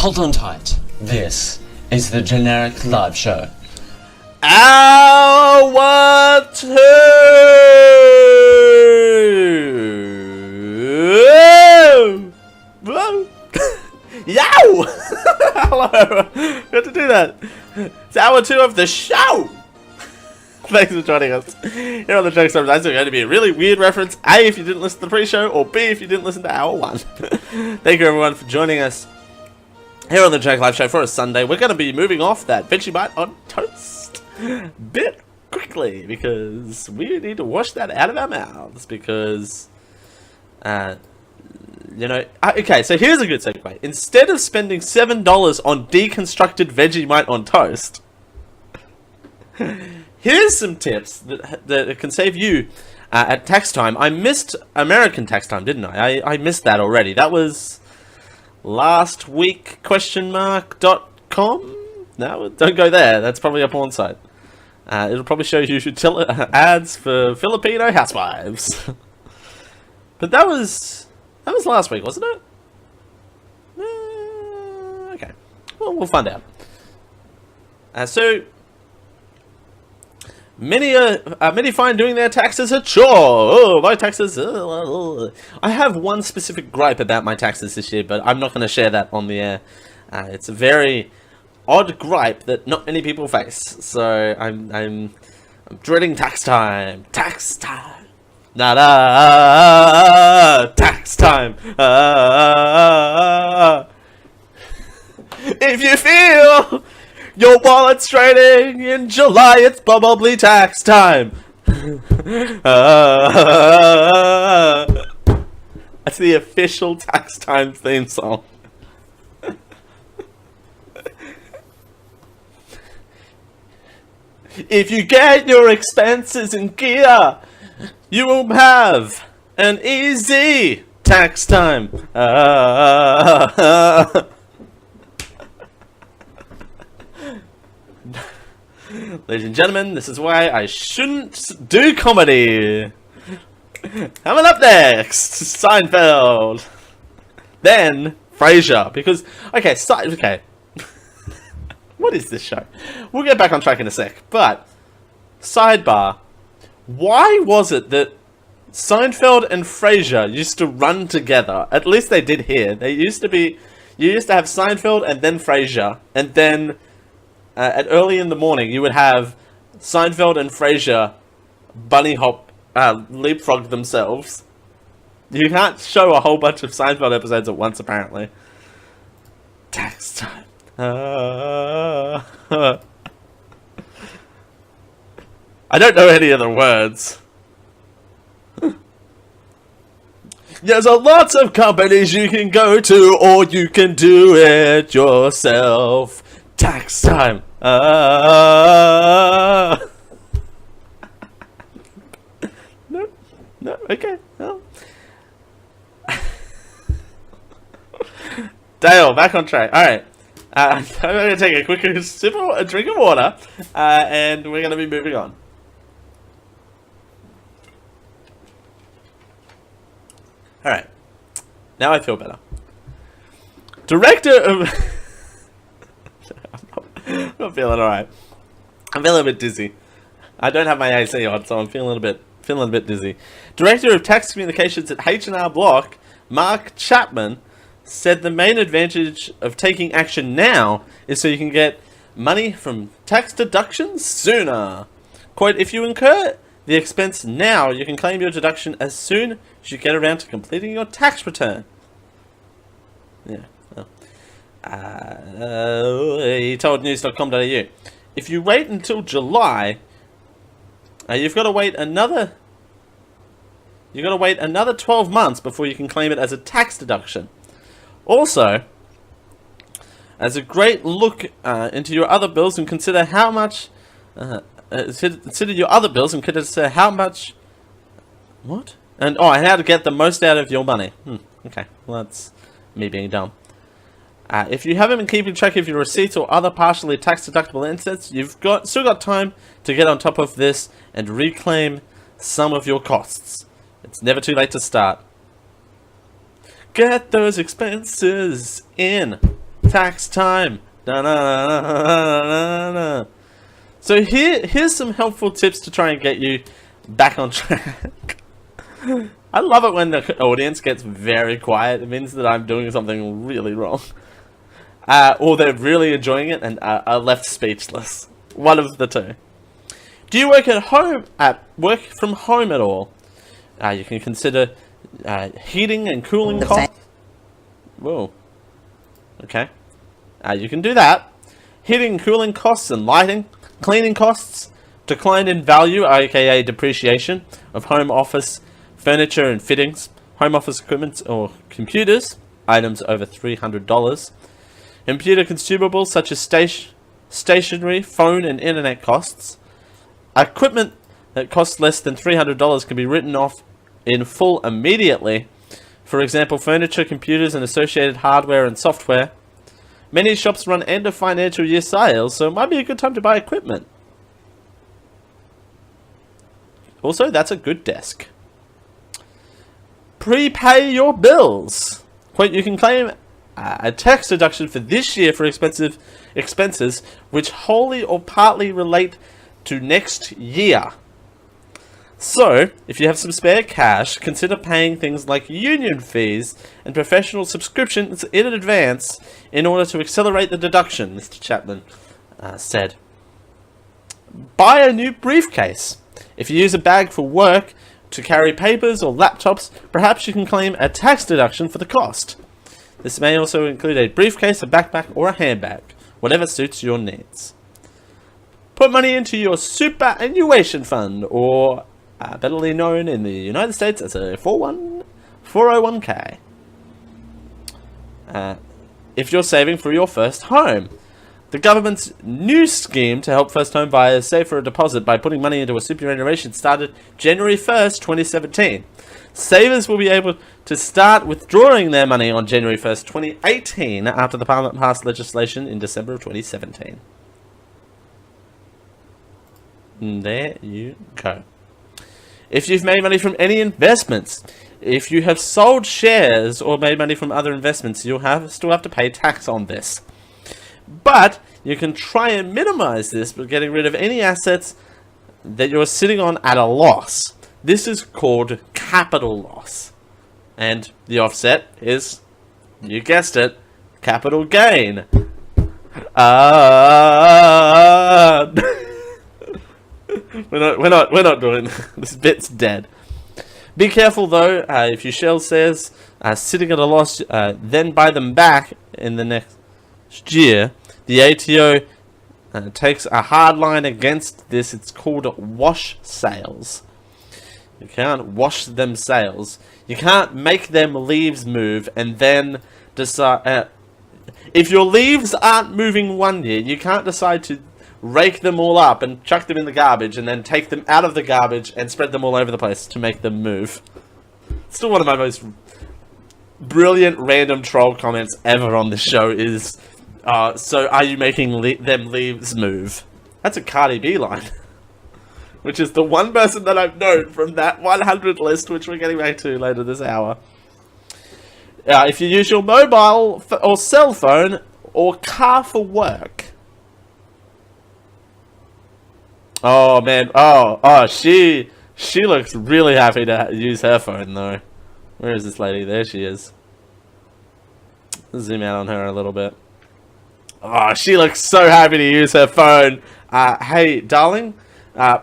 Hold on tight. This is the generic live show. Hour 2! Whoa! Yow! Hello! Got to do that. It's hour 2 of the show! Thanks for joining us here on the show. Sometimes it's going to be a really weird reference. A, if you didn't listen to the pre-show, or B, if you didn't listen to hour 1. Thank you everyone for joining us here on the Jack Live Show for a Sunday. We're going to be moving off that Vegemite on toast bit quickly because we need to wash that out of our mouths because, you know, okay, so here's a good segue. Instead of spending $7 on deconstructed Vegemite on toast, here's some tips that can save you at tax time. I missed American tax time, didn't I? I missed that already. That was last week, .com? No, don't go there. That's probably a porn site. It'll probably show you ads for Filipino housewives. But that was last week, wasn't it? Okay. Well, we'll find out. So many find doing their taxes a chore. Oh, my taxes. I have one specific gripe about my taxes this year, but I'm not going to share that on the air. It's a very odd gripe that not many people face. So I'm dreading tax time. Tax time. Tax time. If you feel your wallet's straining in July, it's probably tax time. That's the official tax time theme song. If you get your expenses in gear, you will have an easy tax time. Ladies and gentlemen, this is why I shouldn't do comedy. Coming up next, Seinfeld. Then Frasier, because okay. What is this show? We'll get back on track in a sec. But sidebar, why was it that Seinfeld and Frasier used to run together? At least they did here. They used to be. You used to have Seinfeld and then Frasier, and then at early in the morning, you would have Seinfeld and Frasier bunny hop, leapfrog themselves. You can't show a whole bunch of Seinfeld episodes at once, apparently. Tax time. I don't know any other words. There's a lots of companies you can go to, or you can do it yourself. Tax time. No, okay. Well. Dale, back on track. All right. I'm going to take a quick drink of water, and we're going to be moving on. All right. Now I feel better. Director of... I'm not feeling alright. I'm feeling a bit dizzy. I don't have my AC on, so I'm feeling a bit dizzy. Director of Tax Communications at H&R Block, Mark Chapman, said the main advantage of taking action now is so you can get money from tax deductions sooner. Quote, if you incur the expense now, you can claim your deduction as soon as you get around to completing your tax return. Yeah, well. He told news.com.au, if you wait until July, you've got to wait another 12 months before you can claim it as a tax deduction. Also, as a great look into your other bills and consider how much consider your other bills and consider how much and how to get the most out of your money. Okay, well, that's me being dumb. If you haven't been keeping track of your receipts or other partially tax deductible assets, you've still got time to get on top of this and reclaim some of your costs. It's never too late to start. Get those expenses in. Tax time. Da-na-na-na-na-na-na. So here's some helpful tips to try and get you back on track. I love it when the audience gets very quiet. It means that I'm doing something really wrong. Or they're really enjoying it and are left speechless. One of the two. Do you work from home at all? You can consider heating and cooling costs. Whoa. Okay. You can do that. Heating and cooling costs and lighting. Cleaning costs. Decline in value, aka depreciation, of home office furniture and fittings. Home office equipment or computers. Items over $300. Computer consumables such as stationery, phone and internet costs. Equipment that costs less than $300 can be written off in full immediately. For example, furniture, computers and associated hardware and software. Many shops run end of financial year sales, so it might be a good time to buy equipment. Also, that's a good desk. Prepay your bills. Quote, you can claim a tax deduction for this year for expenses which wholly or partly relate to next year. So, if you have some spare cash, consider paying things like union fees and professional subscriptions in advance in order to accelerate the deduction, Mr. Chapman said. Buy a new briefcase. If you use a bag for work to carry papers or laptops, perhaps you can claim a tax deduction for the cost. This may also include a briefcase, a backpack, or a handbag, whatever suits your needs. Put money into your superannuation fund, or betterly known in the United States as a 401k. If you're saving for your first home. The government's new scheme to help first home buyers save for a deposit by putting money into a superannuation started January 1st, 2017. Savers will be able to start withdrawing their money on January 1st, 2018 after the Parliament passed legislation in December of 2017. And there you go. If you've made money from any investments, if you have sold shares or made money from other investments, you'll still have to pay tax on this. But you can try and minimize this by getting rid of any assets that you're sitting on at a loss. This is called capital loss. And the offset is, you guessed it, capital gain. We're not doing this bit's dead. Be careful though, if you sell shares sitting at a loss, then buy them back in the next year. The ATO takes a hard line against this. It's called wash sales. You can't wash them sales. You can't make them leaves move and then decide. If your leaves aren't moving one year, you can't decide to rake them all up and chuck them in the garbage and then take them out of the garbage and spread them all over the place to make them move. Still one of my most brilliant random troll comments ever on the show is, so are you making them leaves move? That's a Cardi B line. Which is the one person that I've known from that 100 list, which we're getting back to later this hour. If you use your mobile or cell phone or car for work. Oh man, she looks really happy to use her phone though. Where is this lady? There she is. Let's zoom out on her a little bit. Oh, she looks so happy to use her phone. Hey, darling,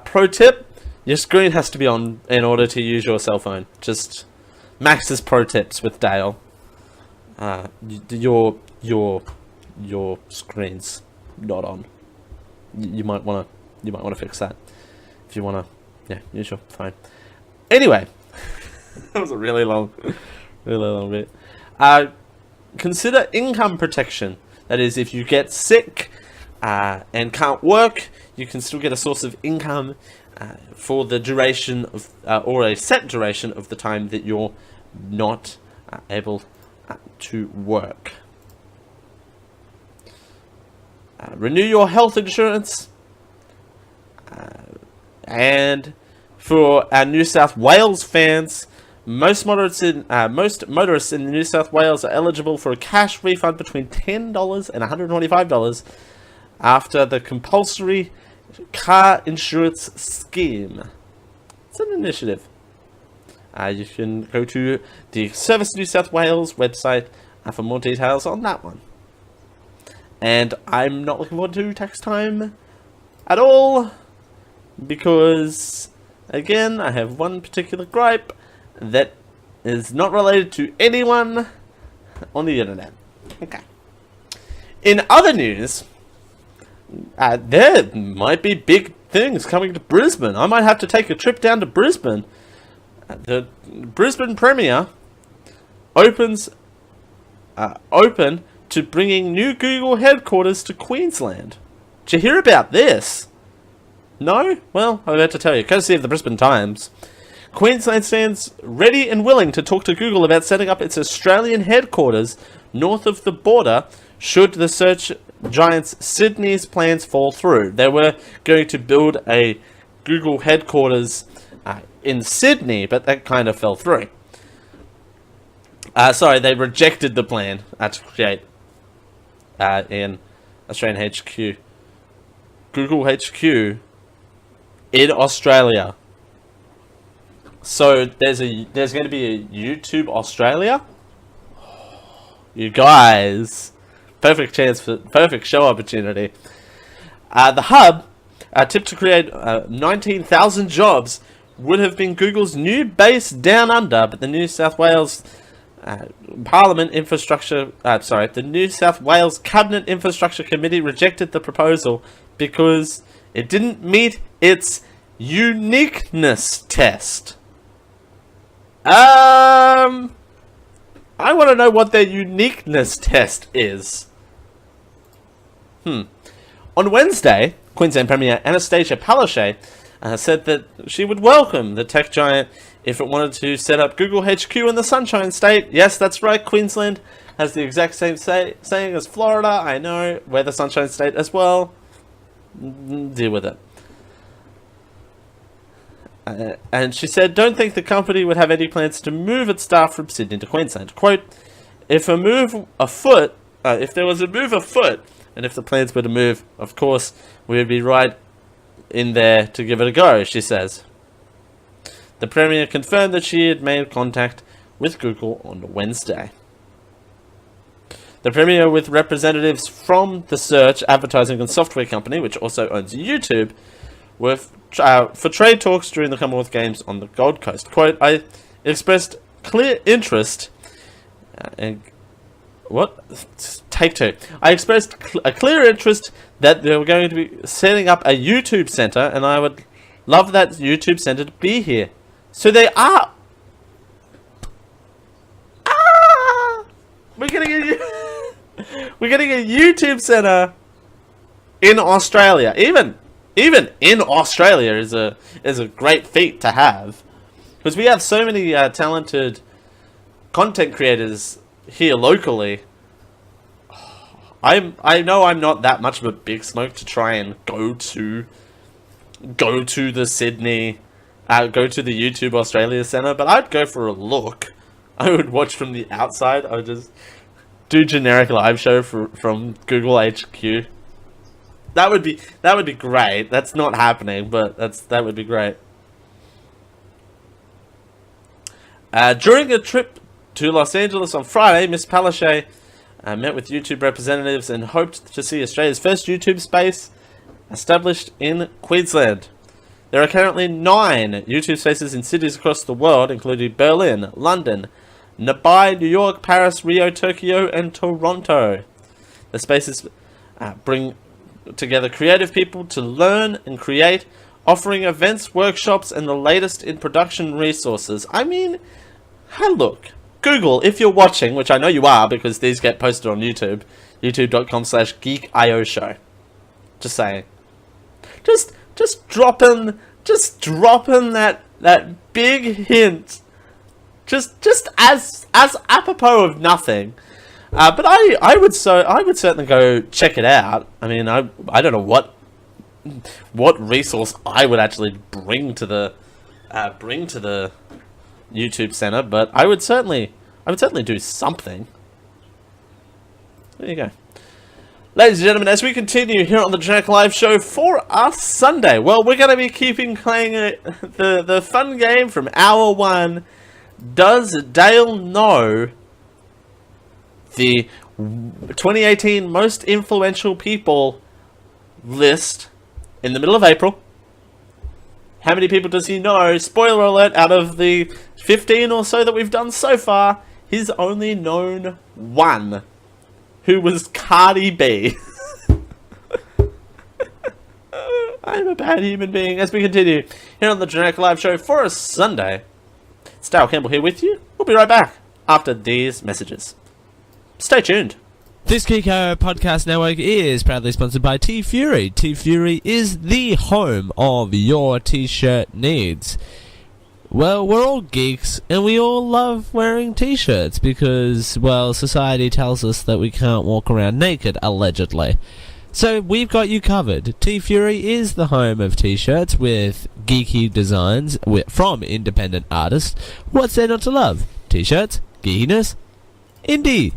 pro tip, your screen has to be on in order to use your cell phone. Just Max's pro tips with Dale. Your screen's not on. You might want to fix that if you want to. Yeah, use your phone. Anyway, that was a really long bit. Consider income protection. That is, if you get sick and can't work, you can still get a source of income for the duration of, or a set duration of the time that you're not able to work. Renew your health insurance. And for our New South Wales fans, most motorists in New South Wales are eligible for a cash refund between $10 and $125 after the compulsory car insurance scheme. It's an initiative. You can go to the Service New South Wales website for more details on that one. And I'm not looking forward to tax time at all, because, again, I have one particular gripe that is not related to anyone on the internet. Okay. In other news, there might be big things coming to Brisbane. I might have to take a trip down to Brisbane. The Brisbane Premier open to bringing new Google headquarters to Queensland. Did you hear about this? No? Well, I'm about to tell you. Courtesy of the Brisbane Times. Queensland stands ready and willing to talk to Google about setting up its Australian headquarters north of the border should the search giant's Sydney's plans fall through. They were going to build a Google headquarters in Sydney, but that kind of fell through. Sorry, they rejected the plan to create in Australian HQ. Google HQ in Australia. So there's going to be a YouTube Australia. You guys, perfect show opportunity. The hub, tipped to create 19,000 jobs, would have been Google's new base down under, but the New South Wales the New South Wales Cabinet Infrastructure Committee rejected the proposal because it didn't meet its uniqueness test. I want to know what their uniqueness test is. On Wednesday, Queensland Premier Anastasia Palaszczuk said that she would welcome the tech giant if it wanted to set up Google HQ in the Sunshine State. Yes, that's right, Queensland has the exact same saying as Florida. I know, we're the Sunshine State as well. Deal with it. And she said, don't think the company would have any plans to move its staff from Sydney to Queensland. Quote, if there was a move afoot, and if the plans were to move, of course, we would be right in there to give it a go, she says. The Premier confirmed that she had made contact with Google on Wednesday. The Premier, with representatives from the search, advertising and software company, which also owns YouTube, were for trade talks during the Commonwealth Games on the Gold Coast. Quote, I expressed clear interest Take two. I expressed a clear interest that they were going to be setting up a YouTube center, and I would love that YouTube center to be here. So they are. We're getting a YouTube center in Australia. Even in Australia is a great feat to have, because we have so many talented content creators here locally. I know I'm not that much of a big smoke to try and go to the Sydney, go to the YouTube Australia Centre, but I'd go for a look. I would watch from the outside. I would just do generic live show from Google HQ. That would be great. That's not happening, but that would be great. During a trip to Los Angeles on Friday, Ms. Palaszczuk met with YouTube representatives and hoped to see Australia's first YouTube space established in Queensland. There are currently 9 YouTube spaces in cities across the world, including Berlin, London, Nabai, New York, Paris, Rio, Tokyo, and Toronto. The spaces bring together creative people to learn and create, offering events, workshops, and the latest in production resources. I mean, hey, look, Google, if you're watching, which I know you are because these get posted on YouTube, youtube.com/geekio show. Just saying. Just drop in that big hint. Just as apropos of nothing. But I would certainly go check it out. I mean, I don't know what resource I would actually bring to the YouTube center, but I would certainly do something. There you go. Ladies and gentlemen, as we continue here on the Generic Live Show for our Sunday, well, we're going to be keeping playing the fun game from Hour 1. Does Dale know the 2018 most influential people list in the middle of April? How many people does he know? Spoiler alert, out of the 15 or so that we've done so far, he's only known one, who was Cardi B. I'm a bad human being. As we continue here on the Generic Live Show for a Sunday, it's Dale Campbell here with you. We'll be right back after these messages. Stay tuned. This Geeko Podcast Network is proudly sponsored by T-Fury. T-Fury is the home of your t-shirt needs. Well, we're all geeks, and we all love wearing t-shirts because, well, society tells us that we can't walk around naked, allegedly. So we've got you covered. T-Fury is the home of t-shirts with geeky designs from independent artists. What's there not to love? T-shirts, geekiness, indie.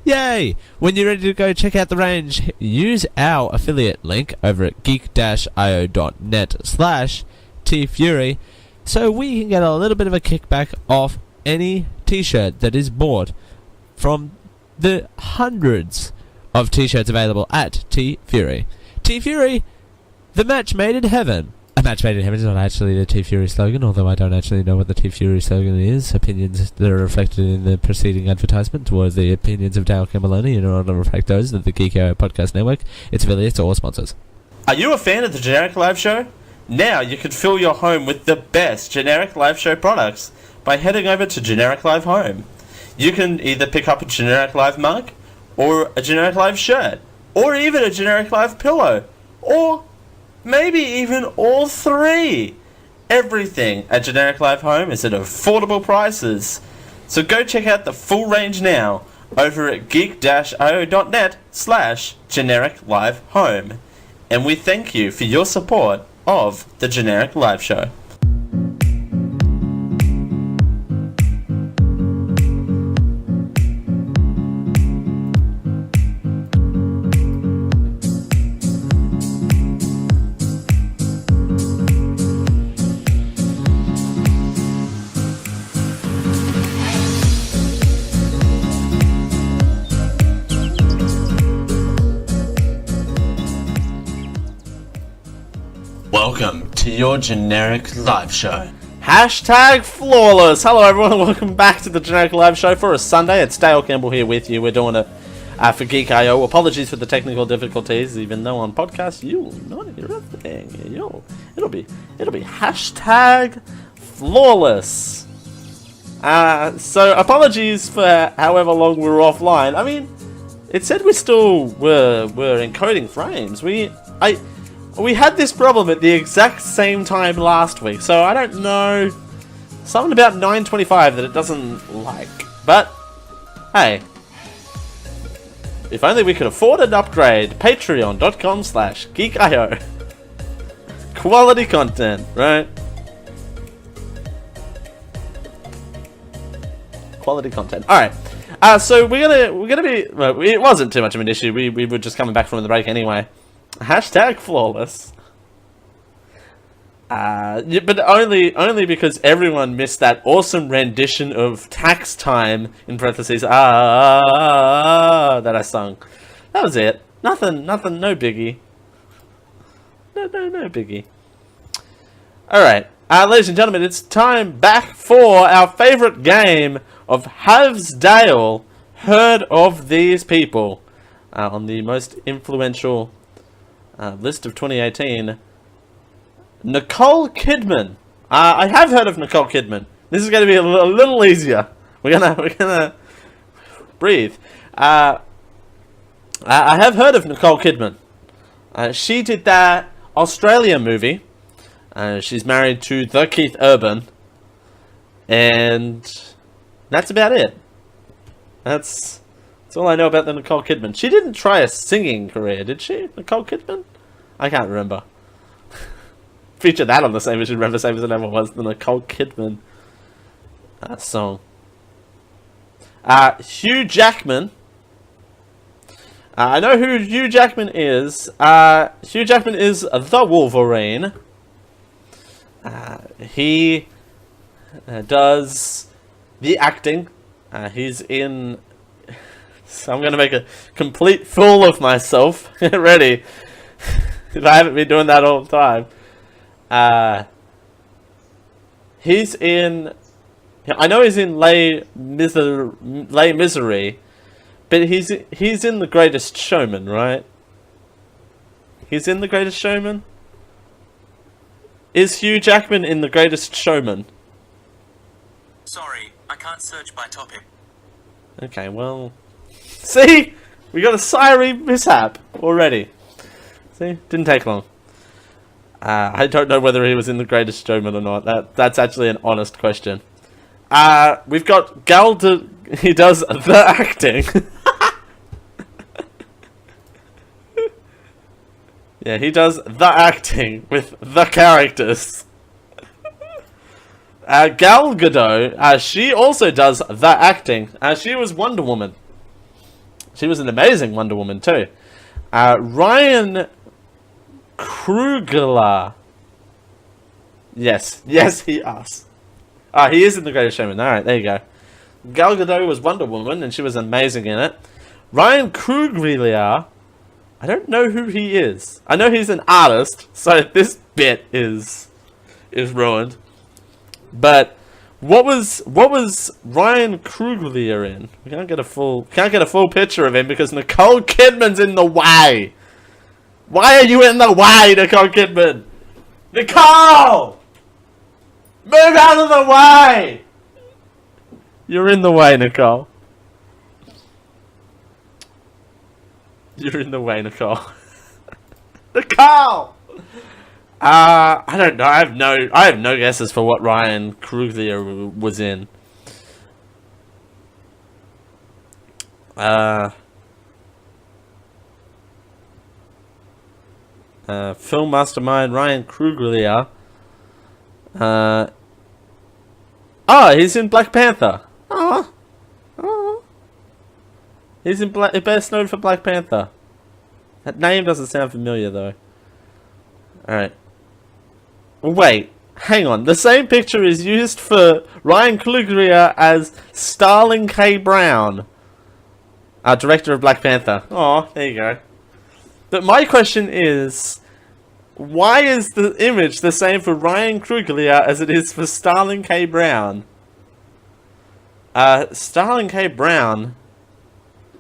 Yay! When you're ready to go check out the range, use our affiliate link over at geek-io.net/tfury so we can get a little bit of a kickback off any t-shirt that is bought from the hundreds of t-shirts available at T-Fury. T-Fury, the match made in heaven. A match made in heaven is not actually the T-Fury slogan, although I don't actually know what the T-Fury slogan is. Opinions that are reflected in the preceding advertisement were the opinions of Dale Campbelloni in order to reflect those of the Geeko Podcast Network, its affiliates, or sponsors. Are you a fan of the Generic Live Show? Now you can fill your home with the best Generic Live Show products by heading over to Generic Live Home. You can either pick up a Generic Live mug, or a Generic Live shirt, or even a Generic Live pillow, or maybe even all three. Everything at Generic Live Home is at affordable prices. So go check out the full range now over at geek-io.net/Generic Live Home. And we thank you for your support of the Generic Live Show. Welcome to your Generic Live Show. Hashtag flawless. Hello everyone, welcome back to the Generic Live Show for a Sunday. It's Dale Campbell here with you. We're doing it for Geek.io. Apologies for the technical difficulties, even though on podcast you'll not hear a thing. It'll be hashtag flawless. So apologies for however long we were offline. I mean, it said we still were encoding frames. We had this problem at the exact same time last week, so I don't know. Something about 9:25 that it doesn't like. But, hey. If only we could afford an upgrade. Patreon.com/geekio. Quality content, right? Quality content. Alright. So we're gonna be... Well, it wasn't too much of an issue. We were just coming back from the break anyway. Hashtag flawless. Yeah, but only because everyone missed that awesome rendition of Tax Time in parentheses that I sung. That was it. Nothing, no biggie. No biggie. Alright, ladies and gentlemen, it's time back for our favourite game of Has Dale Heard of These People? On the most influential list of 2018, Nicole Kidman. I have heard of Nicole Kidman. This is going to be a little easier. We're gonna breathe. I have heard of Nicole Kidman. She did that Australia movie. She's married to the Keith Urban, and that's about it. That's all I know about the Nicole Kidman. She didn't try a singing career, did she? Nicole Kidman? I can't remember. Feature that on the Same As You Remember, Same As It Ever Was, the Nicole Kidman song. Hugh Jackman. I know who Hugh Jackman is. Hugh Jackman is the Wolverine. He does the acting. He's in... So I'm going to make a complete fool of myself. Get ready. If I haven't been doing that all the time. He's in... I know he's in Les Misery, but he's in The Greatest Showman, right? He's in The Greatest Showman? Is Hugh Jackman in The Greatest Showman? Sorry, I can't search by topic. Okay, well... See? We got a siren mishap already. See? Didn't take long. I don't know whether he was in The Greatest Showman or not. That's actually an honest question. We've got he does the acting. Yeah, he does the acting with the characters. Gal Gadot, she also does the acting. She was Wonder Woman. She was an amazing Wonder Woman too. Ryan Coogler. Yes, he is. He is in The Greatest Showman. Alright, there you go. Gal Gadot was Wonder Woman, and she was amazing in it. Ryan Coogler, I don't know who he is. I know he's an artist, so this bit is ruined. But what was Ryan Coogler in? We can't get a full picture of him because Nicole Kidman's in the way. Why are you in the way, Nicole Kidman? Nicole! Move out of the way! You're in the way, Nicole. You're in the way, Nicole. Nicole! I don't know. I have no guesses for what Ryan Coogler was in. Film mastermind Ryan Coogler. He's in Black Panther. He's in best known for Black Panther. That name doesn't sound familiar though. Alright. Wait, hang on. The same picture is used for Ryan Coogler as Starling K. Brown, director of Black Panther. Oh, there you go. But my question is, why is the image the same for Ryan Coogler as it is for Starling K. Brown? Starling K. Brown,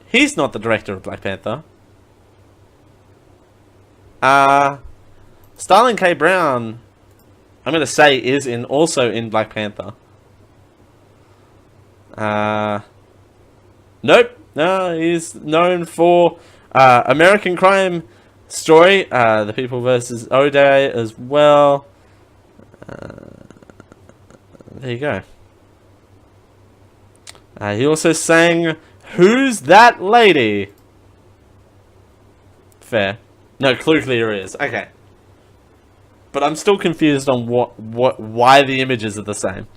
he's not the director of Black Panther. Starling K. Brown, I'm gonna say, is also in Black Panther. Nope. No, he's known for American Crime Story, The People vs. O'Day as well. There you go. He also sang Who's That Lady? Fair. No, Coogler is. Okay. But I'm still confused on why the images are the same.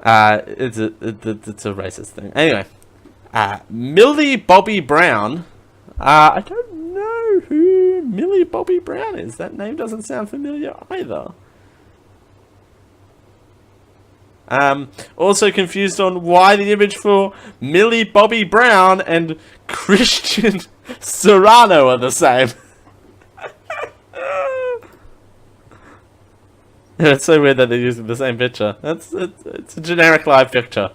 It's a racist thing. Anyway. Millie Bobby Brown. I don't know who Millie Bobby Brown is. That name doesn't sound familiar either. Also confused on why the image for Millie Bobby Brown and Christian Serrano are the same. It's so weird that they're using the same picture. It's a generic live picture.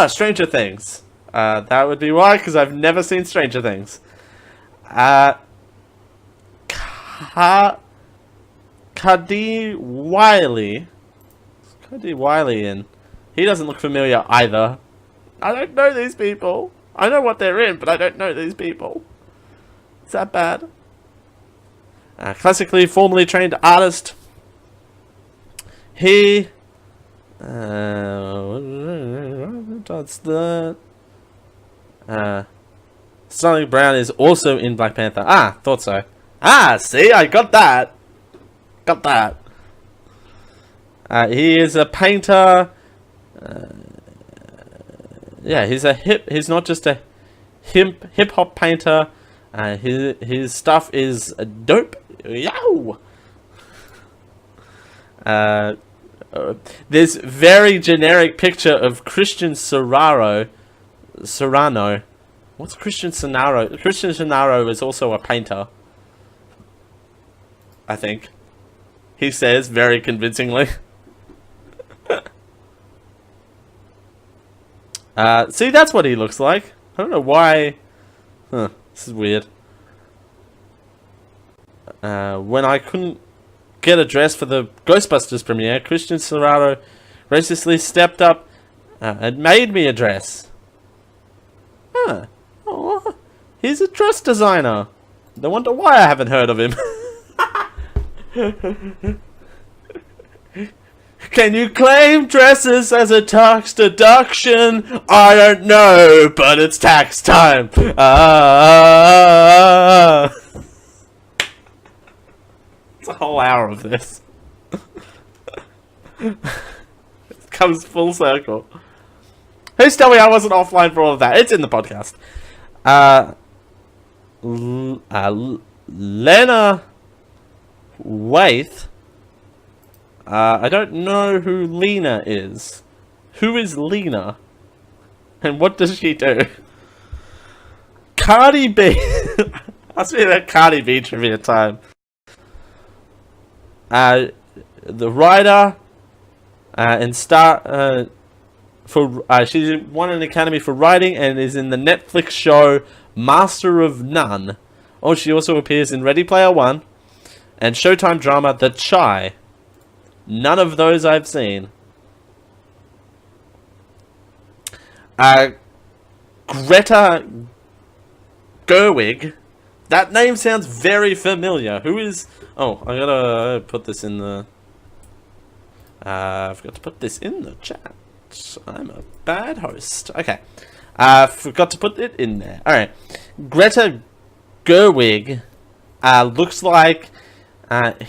Stranger Things. That would be why, because I've never seen Stranger Things. Cuddy Wiley. Cuddy Wiley in. He doesn't look familiar either. I don't know these people. I know what they're in, but I don't know these people. Is that bad? Classically, formally trained artist. He... that's the... Starling Brown is also in Black Panther. Thought so. See, I got that. Got that. He is a painter. Yeah, he's not just a hip hop painter. His stuff is dope. Yow! This very generic picture of Christian Serrano. What's Christian Serrano? Christian Serrano is also a painter, I think. He says very convincingly. See, that's what he looks like. I don't know why. Huh, this is weird. When I couldn't get a dress for the Ghostbusters premiere, Christian Serrano graciously stepped up and made me a dress. Huh. Oh, he's a dress designer. I wonder why I haven't heard of him. Can you claim dresses as a tax deduction? I don't know, but it's tax time. It's a whole hour of this. It comes full circle. Who's telling me I wasn't offline for all of that? It's in the podcast. Lena Waith. I don't know who Lena is. Who is Lena? And what does she do? Cardi B. Must be that Cardi B trivia time. The writer and star she won an Academy for writing and is in the Netflix show Master of None. Oh, she also appears in Ready Player One and Showtime drama The Chai. None of those I've seen. Greta Gerwig. That name sounds very familiar. Who is... Oh, I gotta put this in the... I forgot to put this in the chat. I'm a bad host. Okay. Forgot to put it in there. Alright. Greta Gerwig looks like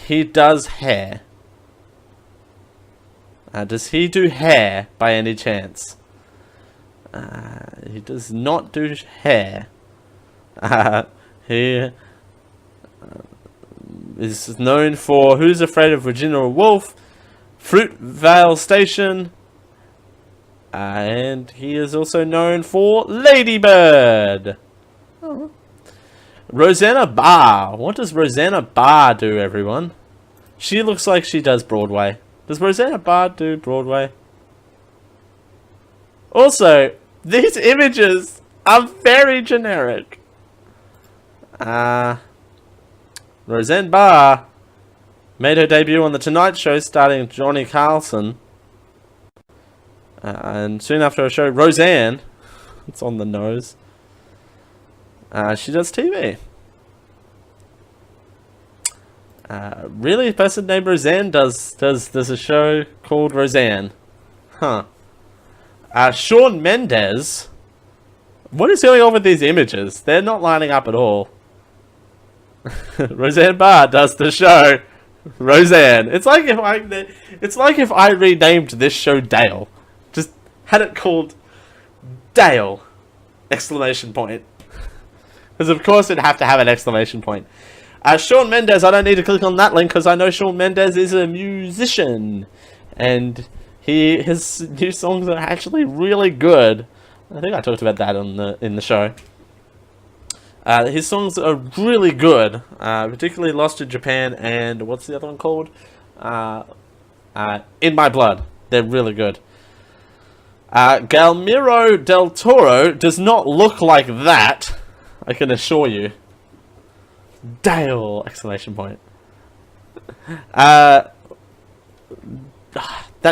he does hair. Does he do hair by any chance? He does not do hair. He is known for Who's Afraid of Virginia Woolf, Fruitvale Station, and he is also known for Ladybird. Oh. Rosanna Barr. What does Rosanna Barr do, everyone? She looks like she does Broadway. Does Rosanna Barr do Broadway? Also, these images are very generic. Roseanne Barr made her debut on The Tonight Show starring Johnny Carlson. And soon after her show, Roseanne, it's on the nose, she does TV. Really? A person named Roseanne does a show called Roseanne. Huh. Shawn Mendes. What is going on with these images? They're not lining up at all. Roseanne Barr does the show Roseanne. It's like if I renamed this show Dale. Just had it called Dale! Exclamation point. Because of course it'd have to have an exclamation point. Shawn Mendes, I don't need to click on that link because I know Shawn Mendes is a musician. And his new songs are actually really good. I think I talked about that in the show. His songs are really good, particularly Lost to Japan and what's the other one called? In My Blood. They're really good. Guillermo del Toro does not look like that, I can assure you. Dale! Exclamation point. That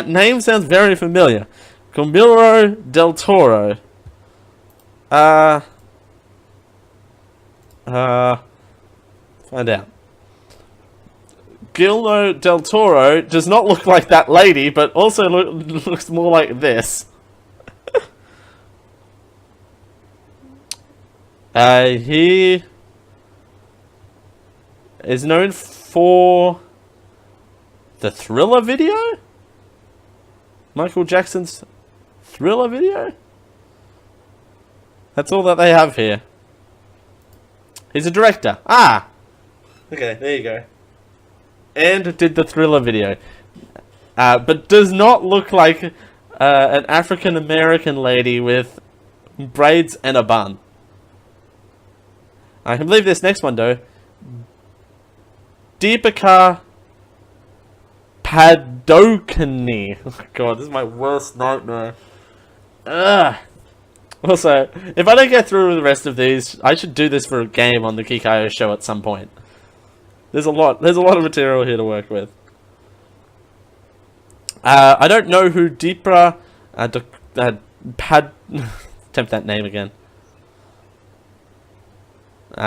name sounds very familiar. Guillermo del Toro. Find out. Guillermo del Toro does not look like that lady, but also looks more like this. He is known for the Thriller video? Michael Jackson's Thriller video? That's all that they have here. He's a director. Ah! Okay, there you go. And did the Thriller video. But does not look like an African American lady with braids and a bun. I can believe this next one though. Deepika Padokani. Oh god, this is my worst nightmare. Ugh. Also, if I don't get through the rest of these, I should do this for a game on the Kikayo show at some point. There's a lot of material here to work with. I don't know who Deepra attempt that name again.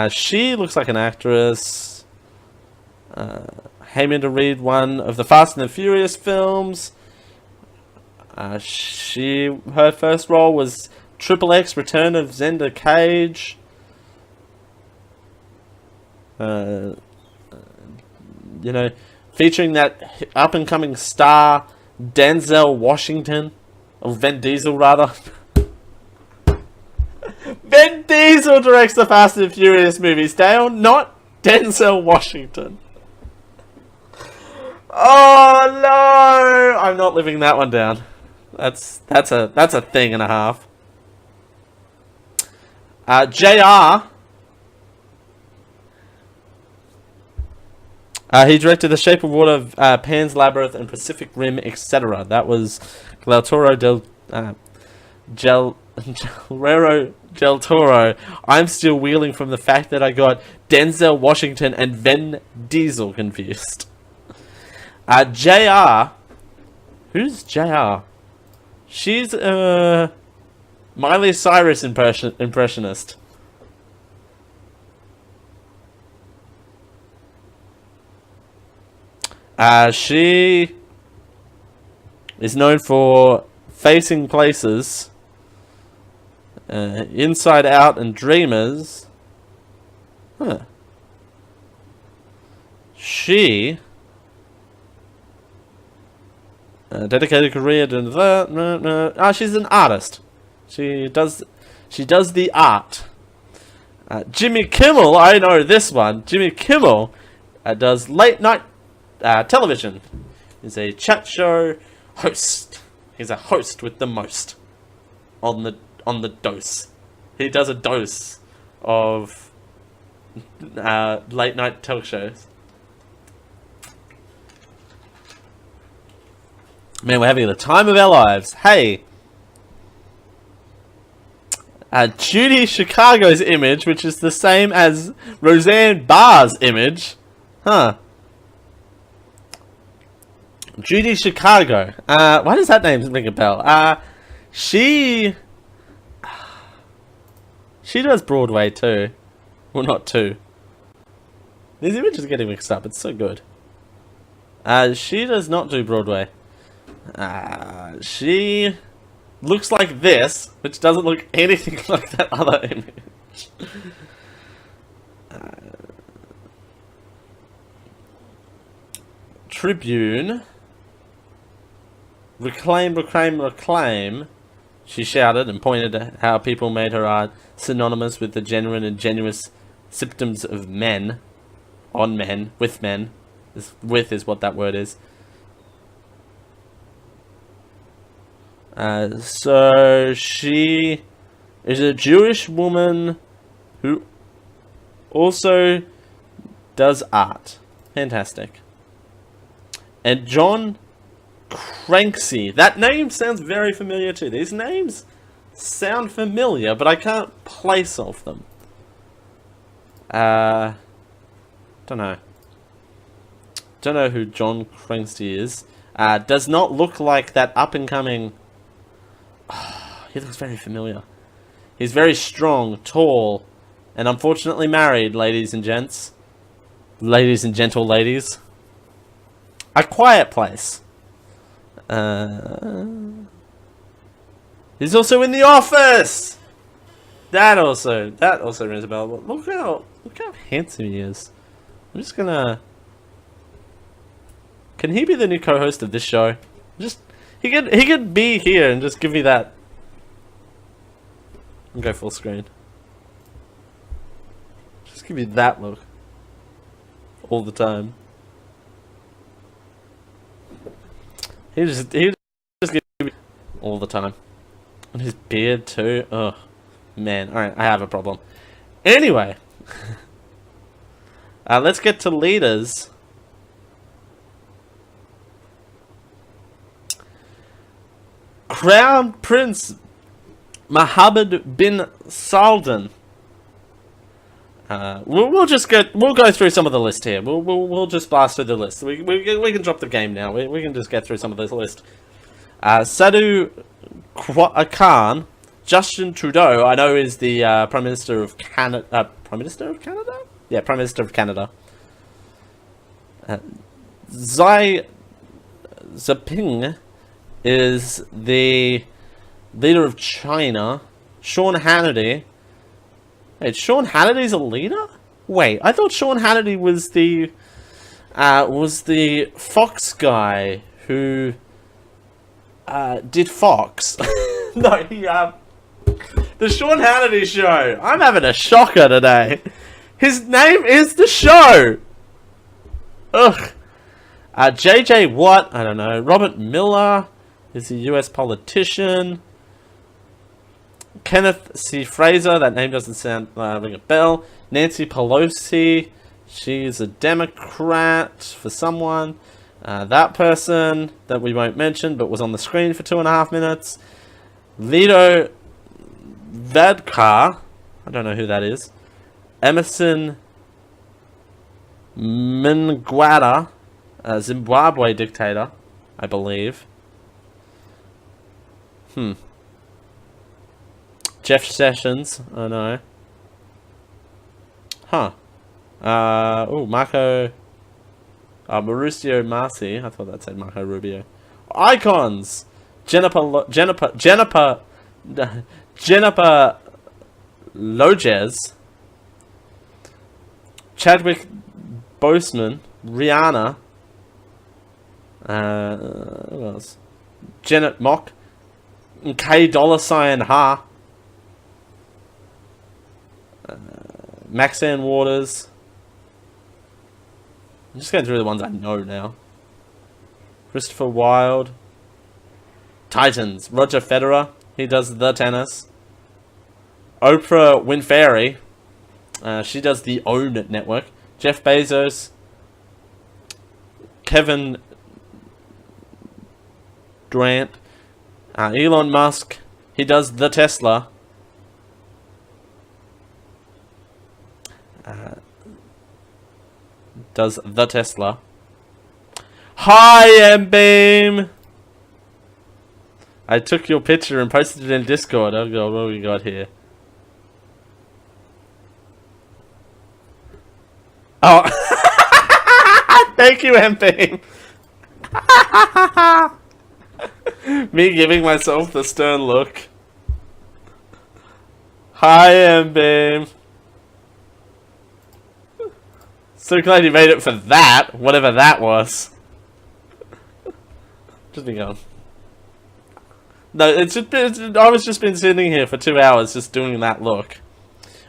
She looks like an actress. Aiming to read one of the Fast and the Furious films. Her first role was Triple X Return of Xander Cage. You know, featuring that up and coming star Denzel Washington, or Vin Diesel rather. Vin Diesel directs the Fast and Furious movies, Dale, not Denzel Washington. Oh no! I'm not living that one down. That's a thing and a half. JR. He directed The Shape of Water, Pan's Labyrinth, and Pacific Rim, etc. That was Guillermo del Toro. I'm still wheeling from the fact that I got Denzel Washington and Vin Diesel confused. JR. Who's JR? She's Miley Cyrus impressionist. She is known for Facing Places, Inside Out, and Dreamers. Huh. She dedicated career to that. She's an artist. She does the art. Jimmy Kimmel, I know this one. Jimmy Kimmel does late night television. He's a chat show host. He's a host with the most on the dose. He does a dose of late night talk shows. Man, we're having the time of our lives. Hey, Judy Chicago's image, which is the same as Roseanne Barr's image, huh? Judy Chicago. Why does that name ring a bell? She does Broadway too. Well, not too. These images are getting mixed up. It's so good. She does not do Broadway. She looks like this, which doesn't look anything like that other image. Tribune. Reclaim, reclaim, reclaim. She shouted and pointed at how people made her art synonymous with the genuine and genuine symptoms of men. On men. With men. With is what that word is. So she is a Jewish woman who also does art. Fantastic. And John Cranksey. That name sounds very familiar too. These names sound familiar, but I can't place off them. Don't know. Don't know who John Cranksey is. Does not look like that up and coming. He looks very familiar. He's very strong, tall, and unfortunately married, ladies and gents. Ladies and gentle ladies. A Quiet Place. He's also in The Office! That also rings a bell. But look how handsome he is. I'm just gonna... Can he be the new co-host of this show? He could be here and just give me that. And go full screen. Just give me that look. All the time. He just give me all the time. And his beard too. Ugh. Man, alright, I have a problem. Anyway. Let's get to leaders. Crown Prince Mohammed bin Salman. We'll go through some of the list here. We'll just blast through the list. We can drop the game now. We can just get through some of this list. Sadhu Khan, Justin Trudeau, I know is the Prime Minister of Canada. Prime Minister of Canada? Yeah, Prime Minister of Canada. Xi Jinping is the leader of China. Sean Hannity. Wait, Sean Hannity's a leader? Wait, I thought Sean Hannity was the Fox guy who did Fox. No, the Sean Hannity show. I'm having a shocker today. His name is the show. Ugh. JJ Watt, I don't know. Robert Miller is a US politician. Kenneth C. Fraser, that name doesn't sound ring a bell. Nancy Pelosi, she's a Democrat for someone. That person that we won't mention but was on the screen for 2.5 minutes. Lido Vadkar, I don't know who that is. Emerson Mnangagwa, a Zimbabwe dictator, I believe. Jeff Sessions, I know. Huh. Marco... Mauricio Marci, I thought that said Marco Rubio. Icons! Jennifer Lopez. Chadwick Boseman. Rihanna. Who else? Janet Mock. K $sign Ha. Maxine Waters. I'm just going through the ones I know now. Christopher Wilde. Titans. Roger Federer. He does the tennis. Oprah Winfrey. She does the OWN network. Jeff Bezos. Kevin Durant. Elon Musk. He does the Tesla. Does the Tesla. Hi, M-Beam! I took your picture and posted it in Discord. Oh god, what have we got here? Oh! Thank you, M-Beam! Me giving myself the stern look. Hi, M-Beam! So glad you made it for that, whatever that was. Just be gone. No, I was just been sitting here for 2 hours just doing that look.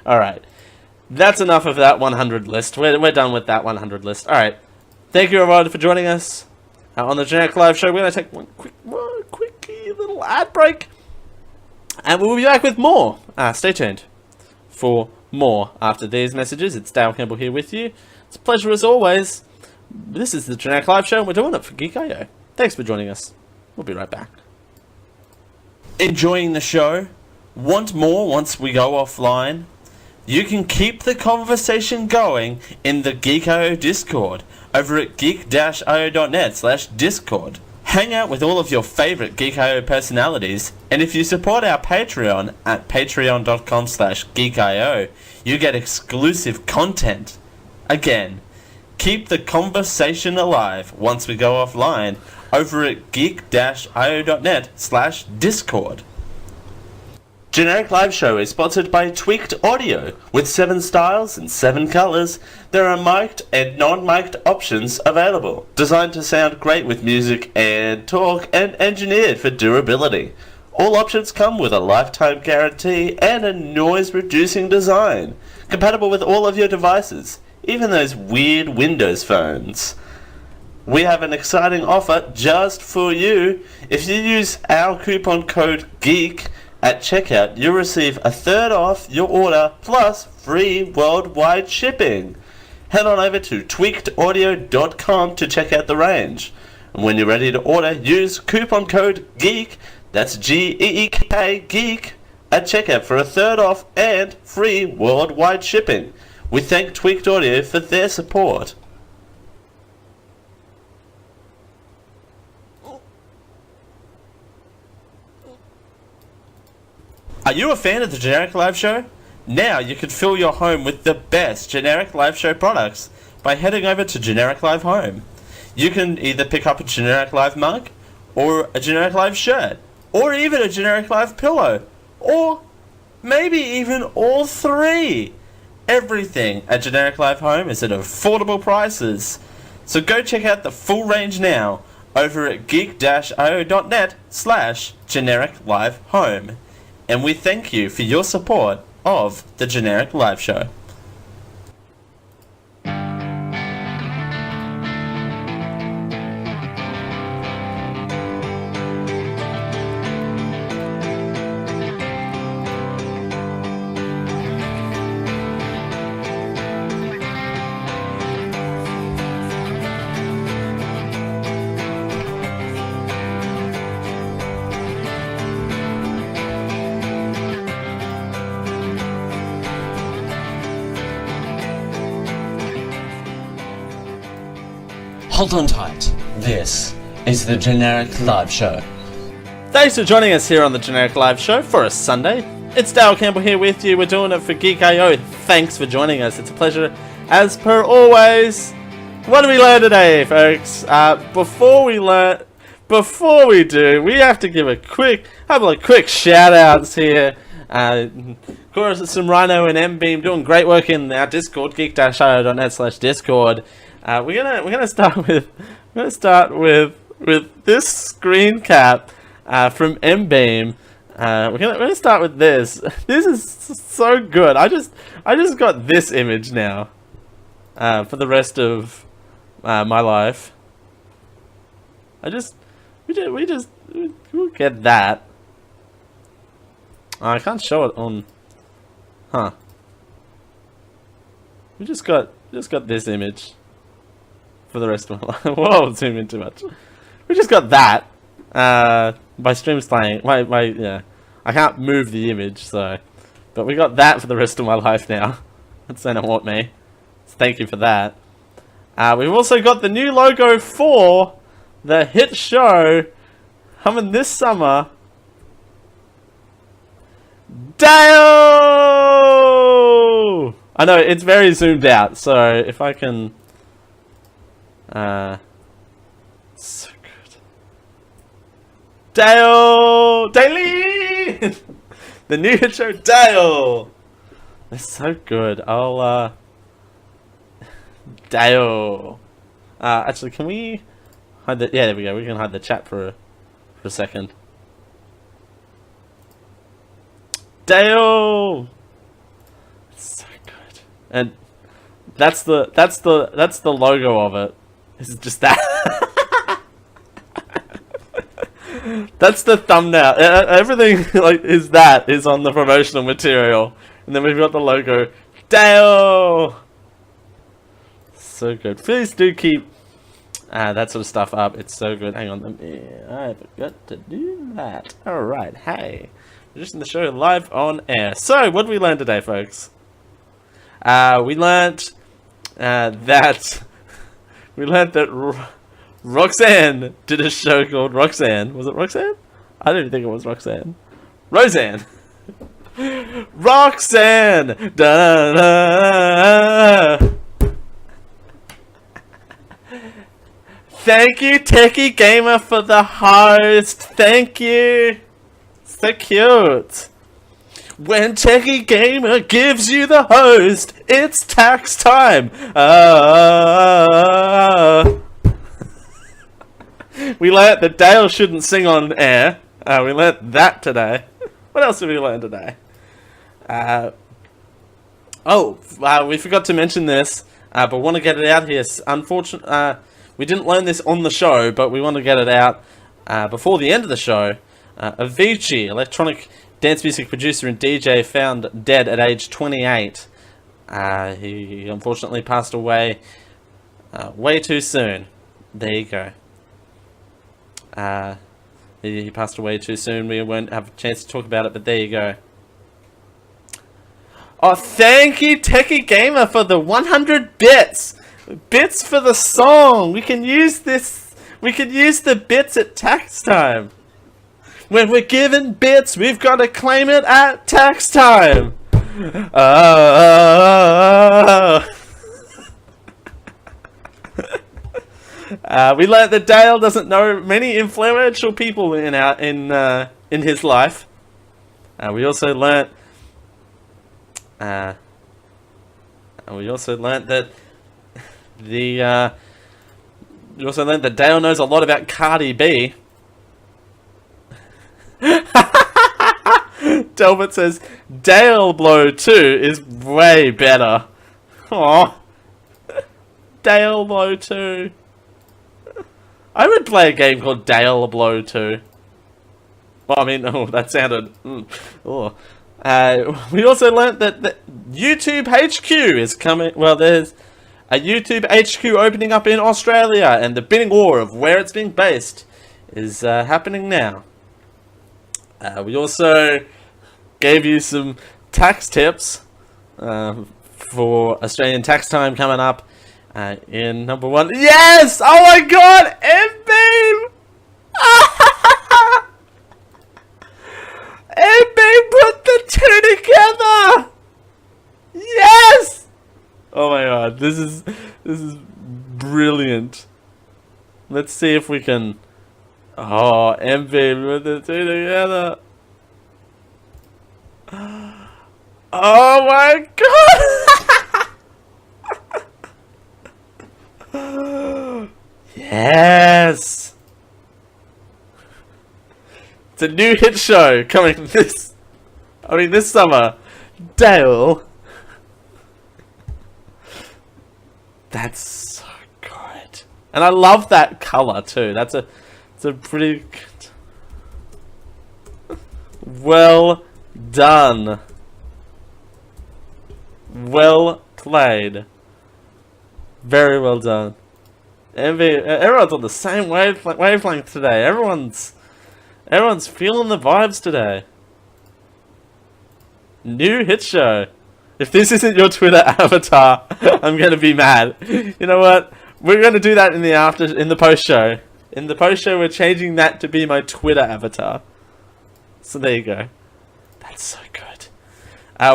Alright. That's enough of that 100 list. We're done with that 100 list. Alright. Thank you everyone for joining us on the Generic Live Show. We're going to take one quick little ad break. And we'll be back with more. Stay tuned for more after these messages. It's Dale Campbell here with you. It's a pleasure as always. This is the Generic Live Show and we're doing it for Geek.io. Thanks for joining us. We'll be right back. Enjoying the show? Want more once we go offline? You can keep the conversation going in the Geek.io Discord over at geek-io.net/discord. Hang out with all of your favorite Geek.io personalities, and if you support our Patreon at patreon.com/geek.io, you get exclusive content. Again, keep the conversation alive once we go offline over at geek-io.net/discord. Generic Live Show is sponsored by Tweaked Audio. With 7 styles and 7 colours, there are mic'd and non-mic'd options available. Designed to sound great with music and talk and engineered for durability. All options come with a lifetime guarantee and a noise-reducing design. Compatible with all of your devices, even those weird Windows phones. We have an exciting offer just for you. If you use our coupon code GEEK at checkout, you'll receive a third off your order plus free worldwide shipping. Head on over to tweakedaudio.com to check out the range. And when you're ready to order, use coupon code GEEK, that's G-E-E-K, GEEK, at checkout for a third off and free worldwide shipping. We thank Tweaked Audio for their support. Are you a fan of the Generic Live Show? Now you can fill your home with the best Generic Live Show products by heading over to Generic Live Home. You can either pick up a Generic Live mug, or a Generic Live shirt, or even a Generic Live pillow, or maybe even all 3. Everything at Generic Live Home is at affordable prices. So go check out the full range now over at geek-io.net/Generic Live Home. And we thank you for your support of the Generic Live Show. Hold on tight. This is the Generic Live Show. Thanks for joining us here on the Generic Live Show for a Sunday. It's Dale Campbell here with you. We're doing it for Geek.io. Thanks for joining us. It's a pleasure as per always. What did we learn today, folks? Before we do, we have to give a quick shout outs here. Of course, it's some Rhino and M-Beam doing great work in our Discord, geek-io.net/Discord. We're gonna start with this screen cap from M-Beam. We're gonna start with this. This is so good. I just got this image now for the rest of my life. We'll get that. I can't show it on. Huh. We just got this image for the rest of my life. Whoa, zoom in too much. We just got that by stream playing. Yeah. I can't move the image, so, but we got that for the rest of my life now. That's saying it want me. So thank you for that. We've also got the new logo for the hit show coming this summer. Dale! I know it's very zoomed out, so if I can. So good. Dale! Daily! The new hit show, Dale! It's so good. I'll, Dale. Actually, can we hide the... Yeah, there we go. We can hide the chat for a second. Dale! It's so good. And that's the logo of it. It's just that. That's the thumbnail. Everything is on the promotional material, and then we've got the logo. Dale. So good. Please do keep that sort of stuff up. It's so good. Hang on, I forgot to do that. All right. Hey, we're just in the show live on air. So, what did we learn today, folks? We learned that. We learned that Roxanne did a show called Roxanne. Was it Roxanne? I don't even think it was Roxanne. Roseanne. Roxanne. Da-da-da. Thank you, Techie Gamer, for the host. Thank you. So cute. When Techie Gamer gives you the host, it's tax time. We learnt that Dale shouldn't sing on air. We learnt that today. What else have we learned today? We forgot to mention this, but want to get it out here. Unfortunately, we didn't learn this on the show, but we want to get it out before the end of the show. Avicii, electronic dance music producer and DJ, found dead at age 28. He unfortunately passed away way too soon. There you go. He passed away too soon. We won't have a chance to talk about it, but there you go. Oh, thank you, Techie Gamer, for the 100 bits! Bits for the song! We can use this... We can use the bits at tax time! When we're given bits, we've got to claim it at tax time! We learnt that Dale doesn't know many influential people in his life. We also learnt that Dale knows a lot about Cardi B. Delbert says Dale Blow 2 is way better. Aww. Dale Blow 2. I would play a game called Dale Blow 2. Well, I mean, oh, that sounded... Oh. We also learnt that YouTube HQ is coming... Well, there's a YouTube HQ opening up in Australia, and the bidding war of where it's being based is happening now. We also gave you some tax tips for Australian tax time coming up in number 1. Yes! Oh my god! M-Beam! M-Beam put the two together! Yes! Oh my god, this is brilliant. Let's see if we can... Oh, M-Beam put the two together. Oh my god! Yes! It's a new hit show coming this summer. Dale. That's so good. And I love that color too. It's a pretty good. Well done. Well played. Very well done. Everyone's on the same wavelength today. Everyone's feeling the vibes today. New hit show. If this isn't your Twitter avatar, I'm gonna be mad. You know what? We're gonna do that in the post show. In the post show, we're changing that to be my Twitter avatar. So there you go. That's so good.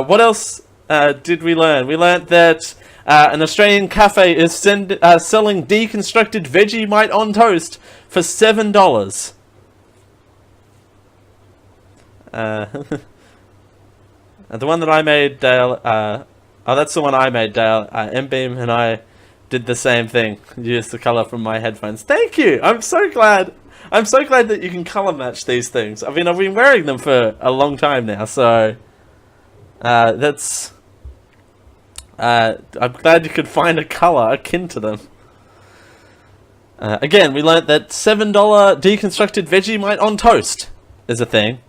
What else did we learn? We learned that an Australian cafe is selling deconstructed Vegemite on toast for $7. The one that I made, Dale. That's the one I made, Dale. M-Beam and I did the same thing. Used the color from my headphones. Thank you. I'm so glad. I'm so glad that you can color match these things. I mean, I've been wearing them for a long time now, so that's. I'm glad you could find a color akin to them. Again, we learnt that $7 deconstructed Vegemite on toast is a thing.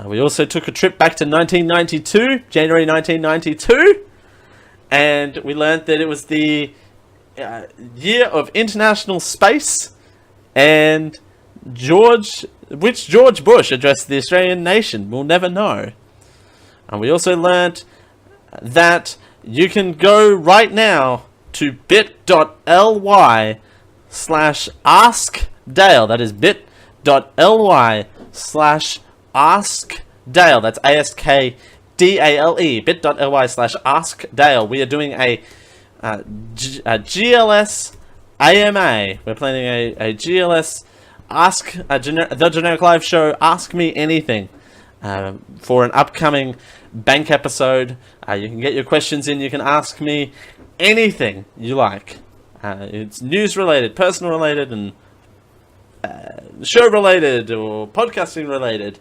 We also took a trip back to 1992, January 1992, and we learned that it was the year of international space, and which George Bush addressed the Australian nation, we'll never know. And we also learned that you can go right now to bit.ly/askdale, that is bit.ly/askdale, that's ASKDALE, bit.ly/askdale. We are doing a GLS AMA. We're planning a GLS the generic live show, Ask Me Anything, for an upcoming bank episode. You can get your questions in. You can ask me anything you like. It's news related, personal related, and show related or podcasting related.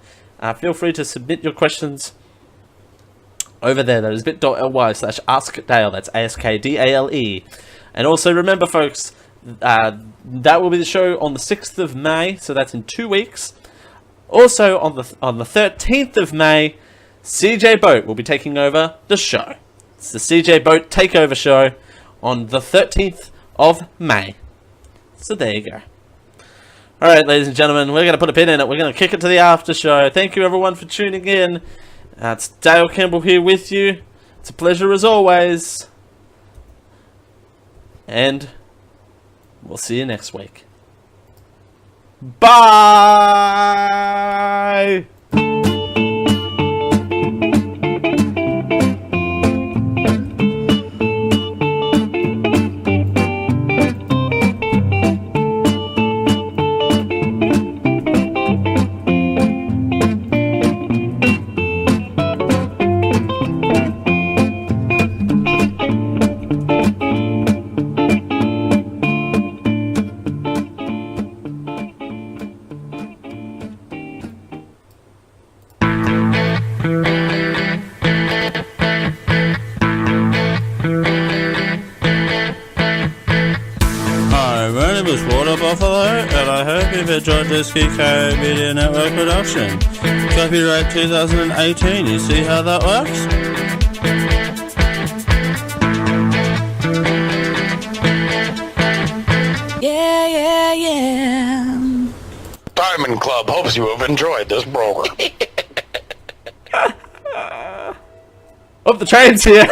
Feel free to submit your questions over there. That is bit.ly/askdale. That's ASKDALE. And also remember, folks, that will be the show on the 6th of May, so that's in 2 weeks. Also on the 13th of May, CJ Boat will be taking over the show. It's the CJ Boat Takeover Show on the 13th of May. So there you go. Alright, ladies and gentlemen, we're going to put a pin in it. We're going to kick it to the after show. Thank you everyone for tuning in. It's Dale Campbell here with you. It's a pleasure as always. And we'll see you next week. Bye! Buffalo, and I hope you've enjoyed this Kiko Media Network production. Copyright 2018, you see how that works? Yeah. Diamond Club hopes you have enjoyed this program. Oh, the train's here!